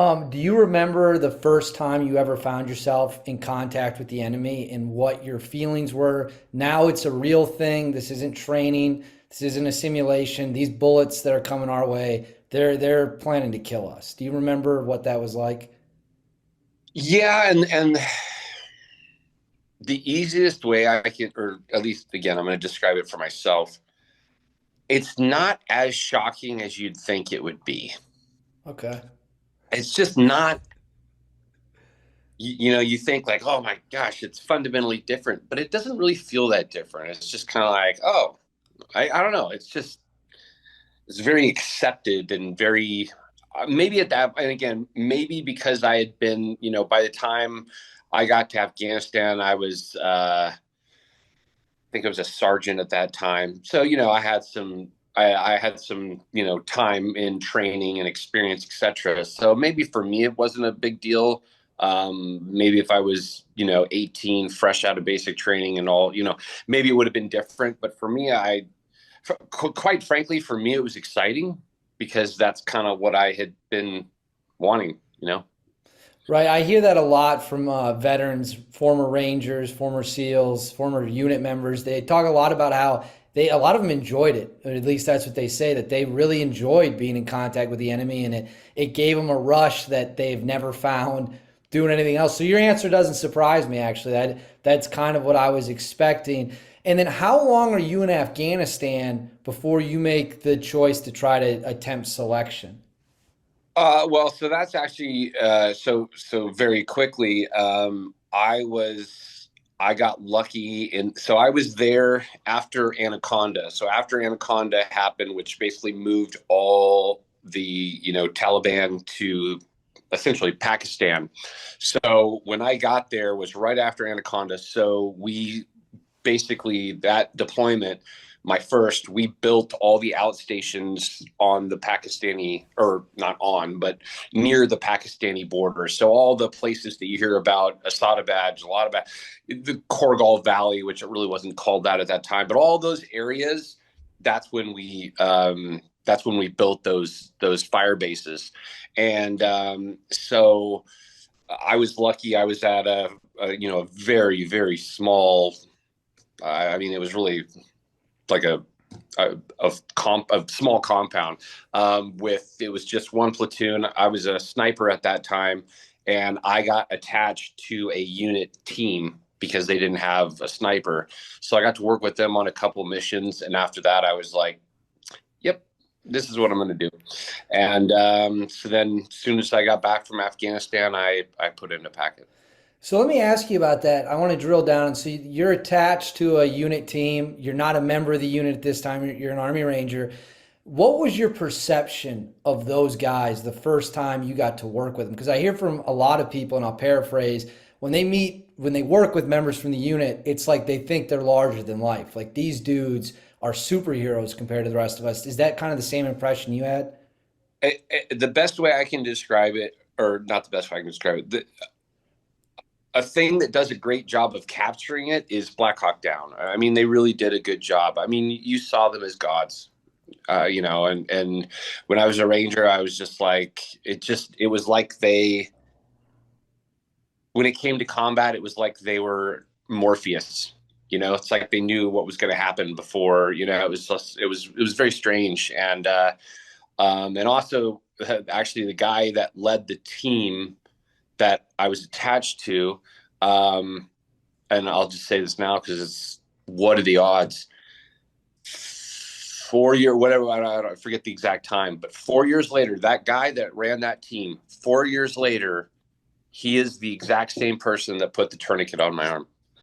Do you remember the first time you ever found yourself in contact with the enemy and what your feelings were? Now it's a real thing. This isn't training. This isn't a simulation. These bullets that are coming our way, they're planning to kill us. Do you remember what that was like? Yeah, and the easiest way I can, or at least again, I'm going to describe it for myself. It's not as shocking as you'd think it would be. Okay. It's just not. You think like, oh my gosh, it's fundamentally different, but it doesn't really feel that different. It's just kind of like, oh, I don't know. It's very accepted and very maybe at that. And again, maybe because I had been, by the time I got to Afghanistan, I think I was a sergeant at that time. So, I had some, time in training and experience, etc. So maybe for me, it wasn't a big deal. Maybe if I was, 18, fresh out of basic training and all, maybe it would have been different. But for me, quite frankly, for me, it was exciting because that's kind of what I had been wanting. Right. I hear that a lot from veterans, former Rangers, former SEALs, former unit members. They talk a lot about how a lot of them enjoyed it, or at least that's what they say, that they really enjoyed being in contact with the enemy, and it gave them a rush that they've never found doing anything else. So your answer doesn't surprise me, actually. That's kind of what I was expecting. And then how long are you in Afghanistan before you make the choice to try to attempt selection? Well, so that's actually so very quickly. I got lucky so I was there after Anaconda. So after Anaconda happened, which basically moved all the Taliban to essentially Pakistan. So when I got there was right after Anaconda. So we basically that deployment, my first, we built all the outstations on the Pakistani, or not on, but near the Pakistani border. So all the places that you hear about, Asadabad, Jalalabad, the Korgal Valley, which it really wasn't called that at that time, but all those areas, that's when we built those fire bases. And so I was lucky. I was at a very very small. I mean, it was really like a small compound. With it was just one platoon. I was a sniper at that time, and I got attached to a unit team because they didn't have a sniper. So I got to work with them on a couple missions, and after that, I was like, "Yep, this is what I'm going to do." And so then, as soon as I got back from Afghanistan, I put in a packet. So let me ask you about that. I want to drill down. So you're attached to a unit team. You're not a member of the unit at this time. You're an Army Ranger. What was your perception of those guys the first time you got to work with them? Because I hear from a lot of people, and I'll paraphrase, when they work with members from the unit, it's like they think they're larger than life. Like these dudes are superheroes compared to the rest of us. Is that kind of the same impression you had? The best way I can describe it, or not the best way I can describe it, a thing that does a great job of capturing it is Black Hawk Down. I mean, they really did a good job. I mean, you saw them as gods, and when I was a ranger, I was just like, it was like when it came to combat, it was like they were Morpheus. It's like they knew what was going to happen before. It was very strange, and also actually the guy that led the team that I was attached to, and I'll just say this now because it's what are the odds? 4 year, whatever, I forget the exact time, but 4 years later, that guy that ran that team, 4 years later, he is the exact same person that put the tourniquet on my arm.